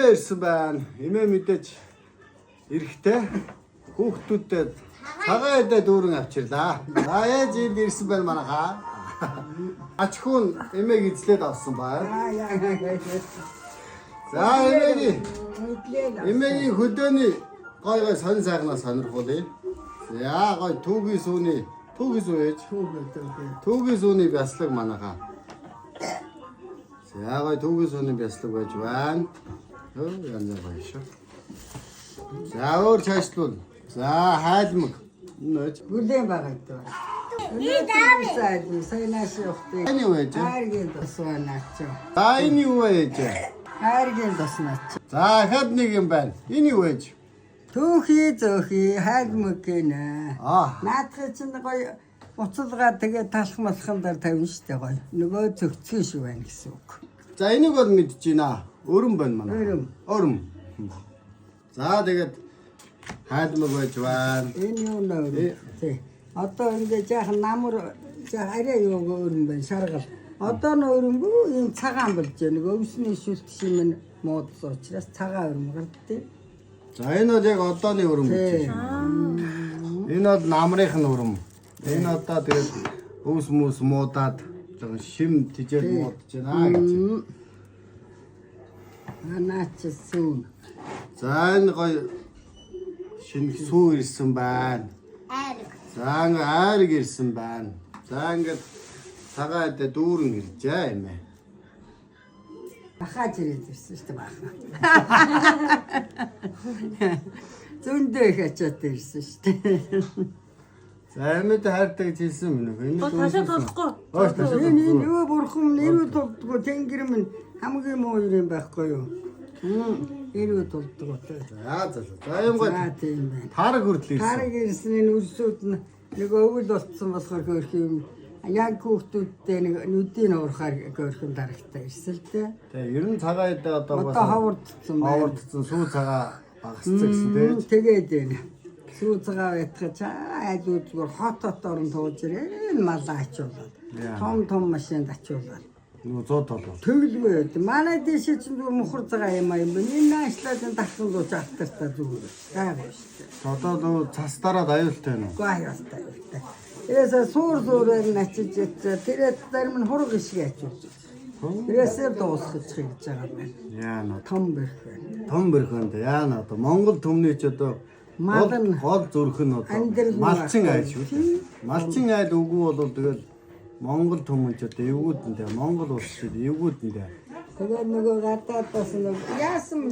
Эмээ ирсэн байна. Эмээ мэдээж эрэхтэй хүүхдүүдэд цагаан эдээ дүүрэн авчирлаа. За ээж энд ирсэн байна манайхаа. Ачхүүн эмээг эзлээд авсан байна. За эмээгийн хөдөөний гой сонь сайхнаа сонирхуулъя. За гой түүгийн сүүний түүгийн сүүний бяслаг манайхаа. За гой түүгийн сүүний бяслаг байж байна. Янз бүр шүү. За өөр цаашлуул. За хайлмаг. Бүлээн байгаа даа. Сайнаас явахтай. Энэ юу вэ? Хайргийн тосванаач. За энэ юу вэ? Хайргийн тоснаач. За хэд нэг юм байна. Энэ юу вэ? Түүхий зөөхий хайлмаг гинэ. Наадхи чинь гоё уцалгаа тэгээ талах малхан дээр тавина штэ гоё. Нөгөө зөгцгөн шүү байна гэсэн үг. За энийг бол мэдэж байна. Өрөм байна манай. Өрөм. За тэгээд хайлмаг байж байна. Энэ юу нөө. Тий. Одоо ингээд жаахан намар арай юу өрөм байна шаргал. Одоо нь өрөмгүй ийм цагаан болж байна. Өвсний шүлт шимэн муудс учраас цагаан өрөм гардаг. За энэ бол яг одооны өрөм гэж байна. Энэ бол намрынх нь өрөм. Энэ одоо тэгээд өвс мүс муудаад жоохон шим тижээд муудаж байна гэж. Анаач сүүн. За энэ гоё шинэ сүү ирсэн байна. За ингээ айрг ирсэн байна. За ингээд цагаан эдээ дүүрэн иржээ юм ээ. Бахаж ирээд ирсэн шүү дээ баха. Зөндөө их ачаад ирсэн шүү дээ. За эмэд хайртай гэж хэлсэн юм уу? Энэ Ташаа толохгүй. Энэ юу бурхан нэрүү толдгоо тэнгэр минь хамгийн муу юм байхгүй юу? Нэрүү толдгоо. За юм гоо За тийм байна. тараг хүртэл ирсэн. Тараг ирсэн энэ үрсүүд нь нэг өвөл болцсон болохоор хөөх юм. Яг хүүхдүүдтэй нэг нүдийн уурхаар хөөх юм дарагтай ирсэн л дээ. Тэгээ ер нь цагаан эдээ одоо хавардсан байна. хавардсан сүү цагаа багасцсан гэсэн тийм. Тэгээд байна. Сүү цагаа байтгаж айдуу зүгээр хот орон тууж ирээ малаа ачуулаад. Том машинд ачуулаад. Нөгөө 100 доллар. Төвлгүй байд. Манай дэшээ чинь зүгээр мухар цагаа юм аа юм байна. Энэ наашлаад дахин лууч автартаа зүгээр. Гайгүй шүү дээ. Одоо нөгөө цастараад аюултай байна уу? Гайхалтай. Тэрээсээ суур нь ачиж ятса тэрээд зарим нь хург ишиг ачуулж. Тэрээсээ дуусгах гэж байгаа байна. Яана. Том бэрх байна. Том бэрхэнд яана одоо Монгол төмний ч одоо гол зүрх нь одоо малчин айл шүү дээ. Малчин айл үгүй бол тэгэл Монгол төмөн ч одоо эвгүүдэндээ Монгол улс ч эвгүүдэндээ. Тэгээд нөгөө гадаадаас нэг яасан